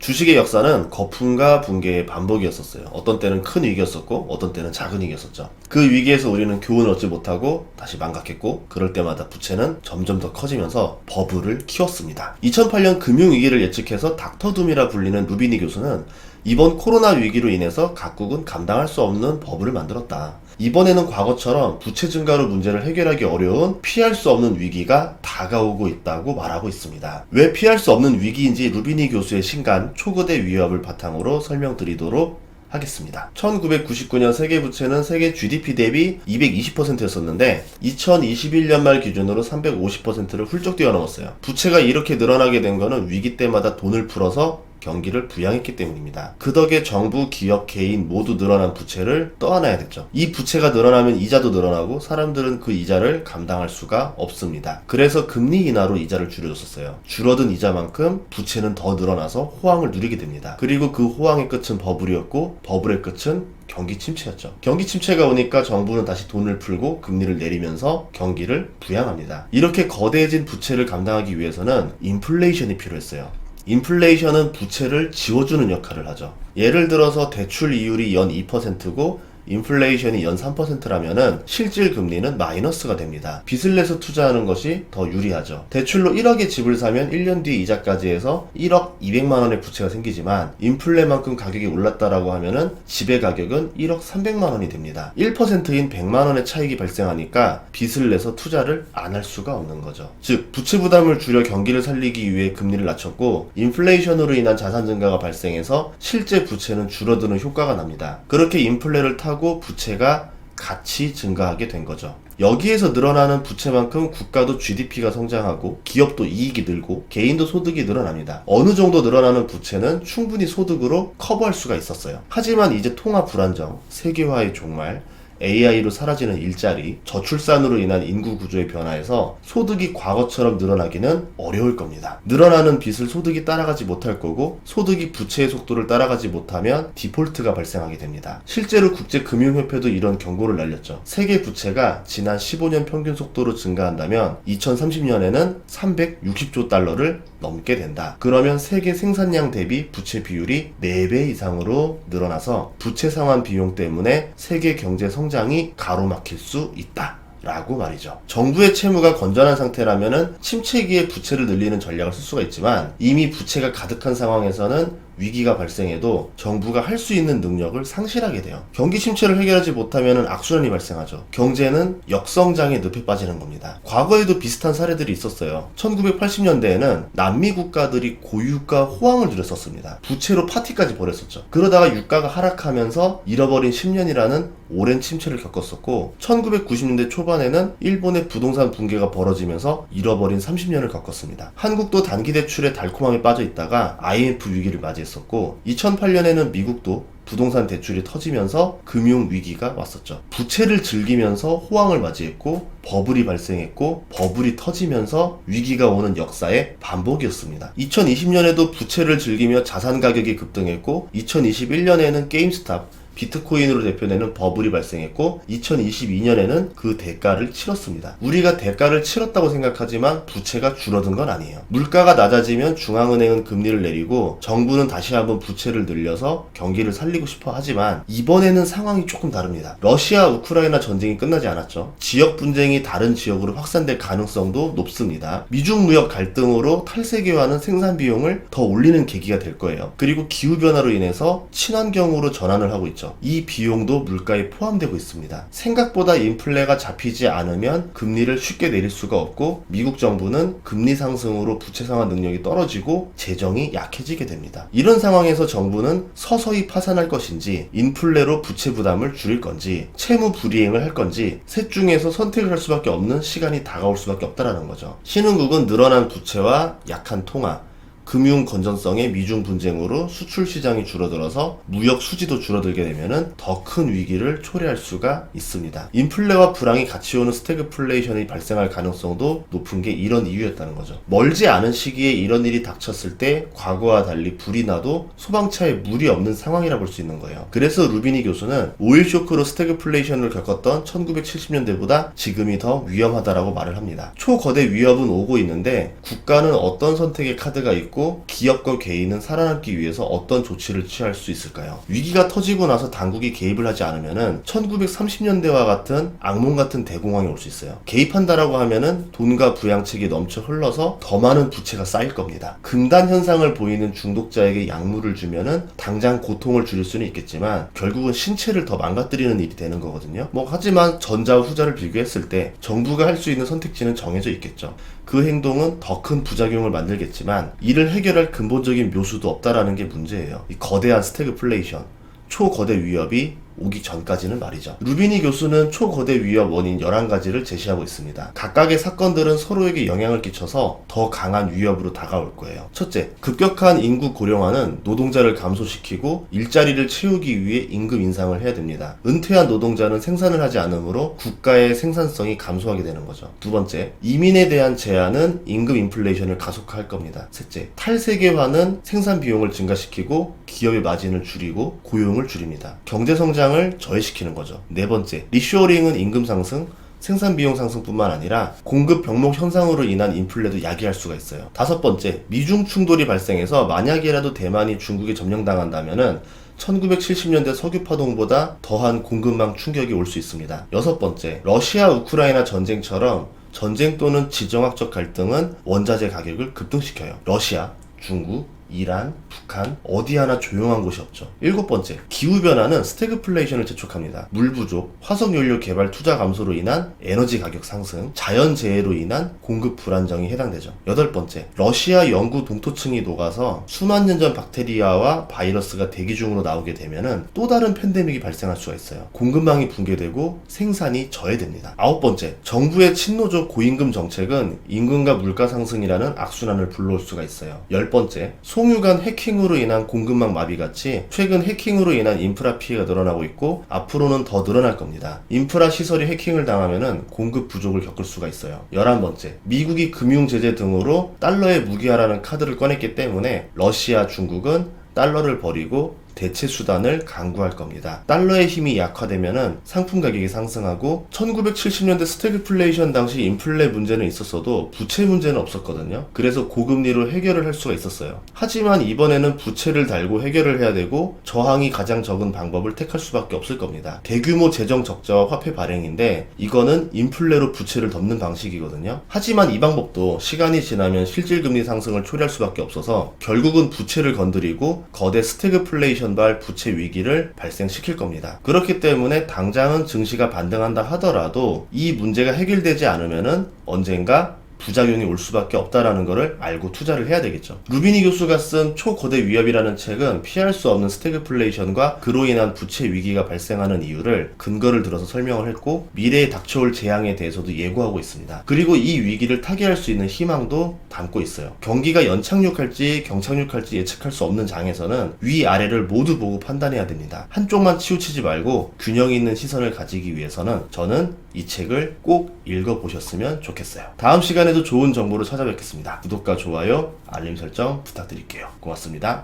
주식의 역사는 거품과 붕괴의 반복이었었어요. 어떤 때는 큰 위기였었고 어떤 때는 작은 위기였었죠. 그 위기에서 우리는 교훈을 얻지 못하고 다시 망각했고, 그럴 때마다 부채는 점점 더 커지면서 버블을 키웠습니다. 2008년 금융위기를 예측해서 닥터둠이라 불리는 루비니 교수는 이번 코로나 위기로 인해서 각국은 감당할 수 없는 버블을 만들었다. 이번에는 과거처럼 부채 증가로 문제를 해결하기 어려운 피할 수 없는 위기가 다가오고 있다고 말하고 있습니다. 왜 피할 수 없는 위기인지 루비니 교수의 신간 초거대 위협을 바탕으로 설명드리도록 하겠습니다. 1999년 세계 부채는 세계 GDP 대비 220%였었는데 2021년 말 기준으로 350%를 훌쩍 뛰어넘었어요. 부채가 이렇게 늘어나게 된 거는 위기 때마다 돈을 풀어서 경기를 부양했기 때문입니다. 그 덕에 정부, 기업, 개인 모두 늘어난 부채를 떠안아야 됐죠. 이 부채가 늘어나면 이자도 늘어나고 사람들은 그 이자를 감당할 수가 없습니다. 그래서 금리 인하로 이자를 줄여줬었어요. 줄어든 이자만큼 부채는 더 늘어나서 호황을 누리게 됩니다. 그리고 그 호황의 끝은 버블이었고, 버블의 끝은 경기 침체였죠. 경기 침체가 오니까 정부는 다시 돈을 풀고 금리를 내리면서 경기를 부양합니다. 이렇게 거대해진 부채를 감당하기 위해서는 인플레이션이 필요했어요. 인플레이션은 부채를 지워주는 역할을 하죠. 예를 들어서 대출 이율이 연 2%고 인플레이션이 연 3%라면은 실질 금리는 마이너스가 됩니다. 빚을 내서 투자하는 것이 더 유리하죠. 대출로 1억의 집을 사면 1년 뒤에 이자까지 해서 1억 200만 원의 부채가 생기지만 인플레만큼 가격이 올랐다라고 하면은 집의 가격은 1억 300만 원이 됩니다. 1%인 100만 원의 차익이 발생하니까 빚을 내서 투자를 안 할 수가 없는 거죠. 즉 부채 부담을 줄여 경기를 살리기 위해 금리를 낮췄고, 인플레이션으로 인한 자산 증가가 발생해서 실제 부채는 줄어드는 효과가 납니다. 그렇게 인플레를 타고 부채가 같이 증가하게 된 거죠. 여기에서 늘어나는 부채만큼 국가도 GDP가 성장하고 기업도 이익이 늘고 개인도 소득이 늘어납니다. 어느 정도 늘어나는 부채는 충분히 소득으로 커버할 수가 있었어요. 하지만 이제 통화 불안정, 세계화의 종말, AI로 사라지는 일자리, 저출산으로 인한 인구 구조의 변화에서 소득이 과거처럼 늘어나기는 어려울 겁니다. 늘어나는 빚을 소득이 따라가지 못할 거고, 소득이 부채의 속도를 따라가지 못하면 디폴트가 발생하게 됩니다. 실제로 국제금융협회도 이런 경고를 날렸죠. 세계 부채가 지난 15년 평균 속도로 증가한다면 2030년에는 360조 달러를 넘게 된다. 그러면 세계 생산량 대비 부채 비율이 4배 이상으로 늘어나서 부채 상환 비용 때문에 세계 경제 성장이 가로막힐 수 있다 라고 말이죠. 정부의 채무가 건전한 상태라면은 침체기에 부채를 늘리는 전략을 쓸 수가 있지만, 이미 부채가 가득한 상황에서는 위기가 발생해도 정부가 할 수 있는 능력을 상실하게 돼요. 경기 침체를 해결하지 못하면 악순환이 발생하죠. 경제는 역성장의 늪에 빠지는 겁니다. 과거에도 비슷한 사례들이 있었어요. 1980년대에는 남미 국가들이 고유가 호황을 누렸었습니다. 부채로 파티까지 벌였었죠. 그러다가 유가가 하락하면서 잃어버린 10년이라는 오랜 침체를 겪었었고, 1990년대 초반에는 일본의 부동산 붕괴가 벌어지면서 잃어버린 30년을 겪었습니다. 한국도 단기 대출에 달콤하게 빠져 있다가 IMF 위기를 맞이했었고, 2008년에는 미국도 부동산 대출이 터지면서 금융 위기가 왔었죠. 부채를 즐기면서 호황을 맞이했고, 버블이 발생했고, 버블이 터지면서 위기가 오는 역사의 반복이었습니다. 2020년에도 부채를 즐기며 자산 가격이 급등했고, 2021년에는 게임스탑, 비트코인으로 대표되는 버블이 발생했고, 2022년에는 그 대가를 치렀습니다. 우리가 대가를 치렀다고 생각하지만 부채가 줄어든 건 아니에요. 물가가 낮아지면 중앙은행은 금리를 내리고 정부는 다시 한번 부채를 늘려서 경기를 살리고 싶어 하지만, 이번에는 상황이 조금 다릅니다. 러시아 우크라이나 전쟁이 끝나지 않았죠. 지역 분쟁이 다른 지역으로 확산될 가능성도 높습니다. 미중 무역 갈등으로 탈세계화는 생산 비용을 더 올리는 계기가 될 거예요. 그리고 기후변화로 인해서 친환경으로 전환을 하고 있죠. 이 비용도 물가에 포함되고 있습니다. 생각보다 인플레가 잡히지 않으면 금리를 쉽게 내릴 수가 없고, 미국 정부는 금리 상승으로 부채 상환 능력이 떨어지고 재정이 약해지게 됩니다. 이런 상황에서 정부는 서서히 파산할 것인지, 인플레로 부채 부담을 줄일 건지, 채무 불이행을 할 건지, 셋 중에서 선택을 할 수밖에 없는 시간이 다가올 수밖에 없다라는 거죠. 신흥국은 늘어난 부채와 약한 통화, 금융 건전성의 미중 분쟁으로 수출 시장이 줄어들어서 무역 수지도 줄어들게 되면은 더 큰 위기를 초래할 수가 있습니다. 인플레와 불황이 같이 오는 스태그플레이션이 발생할 가능성도 높은 게 이런 이유였다는 거죠. 멀지 않은 시기에 이런 일이 닥쳤을 때 과거와 달리 불이 나도 소방차에 물이 없는 상황이라 볼 수 있는 거예요. 그래서 루비니 교수는 오일 쇼크로 스태그플레이션을 겪었던 1970년대보다 지금이 더 위험하다라고 말을 합니다. 초거대 위협은 오고 있는데 국가는 어떤 선택의 카드가 있고 있고 기업과 개인은 살아남기 위해서 어떤 조치를 취할 수 있을까요? 위기가 터지고 나서 당국이 개입을 하지 않으면은 1930년대와 같은 악몽 같은 대공황이 올 수 있어요. 개입한다라고 하면은 돈과 부양책이 넘쳐 흘러서 더 많은 부채가 쌓일 겁니다. 금단 현상을 보이는 중독자에게 약물을 주면은 당장 고통을 줄일 수는 있겠지만 결국은 신체를 더 망가뜨리는 일이 되는 거거든요. 하지만 전자와 후자를 비교했을 때 정부가 할 수 있는 선택지는 정해져 있겠죠. 그 행동은 더 큰 부작용을 만들겠지만 이를 해결할 근본적인 묘수도 없다라는 게 문제예요. 이 거대한 스태그플레이션, 초거대 위협이 오기 전까지는 말이죠. 루비니 교수는 초거대 위협 원인 11가지를 제시하고 있습니다. 각각의 사건들은 서로에게 영향을 끼쳐서 더 강한 위협으로 다가올 거예요. 첫째, 급격한 인구 고령화는 노동자를 감소시키고 일자리를 채우기 위해 임금 인상을 해야 됩니다. 은퇴한 노동자는 생산을 하지 않으므로 국가의 생산성이 감소하게 되는 거죠. 두 번째, 이민에 대한 제한은 임금 인플레이션을 가속화할 겁니다. 셋째, 탈세계화는 생산 비용을 증가시키고 기업의 마진을 줄이고 고용을 줄입니다. 경제 성장을 저해시키는 거죠. 네 번째, 리쇼어링은 임금 상승, 생산 비용 상승뿐만 아니라 공급 병목 현상으로 인한 인플레도 야기할 수가 있어요. 다섯 번째, 미중 충돌이 발생해서 만약이라도 대만이 중국에 점령당한다면은 1970년대 석유 파동보다 더한 공급망 충격이 올 수 있습니다. 여섯 번째, 러시아 우크라이나 전쟁처럼 전쟁 또는 지정학적 갈등은 원자재 가격을 급등시켜요. 러시아, 중국, 이란, 북한 어디 하나 조용한 곳이 없죠. 일곱 번째, 기후변화는 스태그플레이션을 재촉합니다. 물 부족, 화석연료 개발 투자 감소로 인한 에너지 가격 상승, 자연재해로 인한 공급 불안정이 해당되죠. 여덟 번째, 러시아 영구 동토층이 녹아서 수만 년 전 박테리아와 바이러스가 대기 중으로 나오게 되면은 또 다른 팬데믹이 발생할 수가 있어요. 공급망이 붕괴되고 생산이 저해됩니다. 아홉 번째, 정부의 친노적 고임금 정책은 임금과 물가 상승이라는 악순환을 불러올 수가 있어요. 열 번째, 송유관 해킹으로 인한 공급망 마비같이 최근 해킹으로 인한 인프라 피해가 늘어나고 있고 앞으로는 더 늘어날 겁니다. 인프라 시설이 해킹을 당하면은 공급 부족을 겪을 수가 있어요. 11번째, 미국이 금융 제재 등으로 달러의 무기화라는 카드를 꺼냈기 때문에 러시아, 중국은 달러를 버리고 대체 수단을 강구할 겁니다. 달러의 힘이 약화되면은 상품 가격이 상승하고 1970년대 스태그플레이션 당시 인플레 문제는 있었어도 부채 문제는 없었거든요. 그래서 고금리로 해결을 할 수가 있었어요. 하지만 이번에는 부채를 달고 해결을 해야 되고 저항이 가장 적은 방법을 택할 수밖에 없을 겁니다. 대규모 재정 적자와 화폐 발행인데 이거는 인플레로 부채를 덮는 방식이거든요. 하지만 이 방법도 시간이 지나면 실질금리 상승을 초래할 수밖에 없어서 결국은 부채를 건드리고 거대 스태그플레이션 발 부채 위기를 발생시킬 겁니다. 그렇기 때문에 당장은 증시가 반등한다 하더라도 이 문제가 해결되지 않으면은 언젠가 부작용이 올 수밖에 없다라는 것을 알고 투자를 해야 되겠죠. 루비니 교수가 쓴 초거대 위협이라는 책은 피할 수 없는 스태그플레이션과 그로 인한 부채 위기가 발생하는 이유를 근거를 들어서 설명을 했고 미래에 닥쳐올 재앙에 대해서도 예고하고 있습니다. 그리고 이 위기를 타개할 수 있는 희망도 담고 있어요. 경기가 연착륙할지 경착륙할지 예측할 수 없는 장에서는 위아래를 모두 보고 판단해야 됩니다. 한쪽만 치우치지 말고 균형 있는 시선을 가지기 위해서는 저는 이 책을 꼭 읽어보셨으면 좋겠어요. 다음 시간에도 좋은 정보로 찾아뵙겠습니다. 구독과 좋아요, 알림 설정 부탁드릴게요. 고맙습니다.